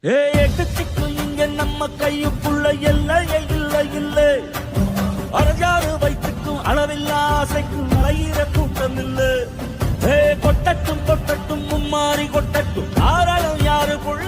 எட்டுத்திக்கும் இங்க நம்ம கையுக்குள்ள எல்லையே இல்லை இல்லை. அரஜாறு வைத்துக்கும் அளவில்லா ஆசைக்கும் அலையிற கூட்டம் இல்லை. கொட்டட்டும் கொட்டட்டும் மும்மாறி கொட்டட்டும் தாராளம் யாருக்குள்ள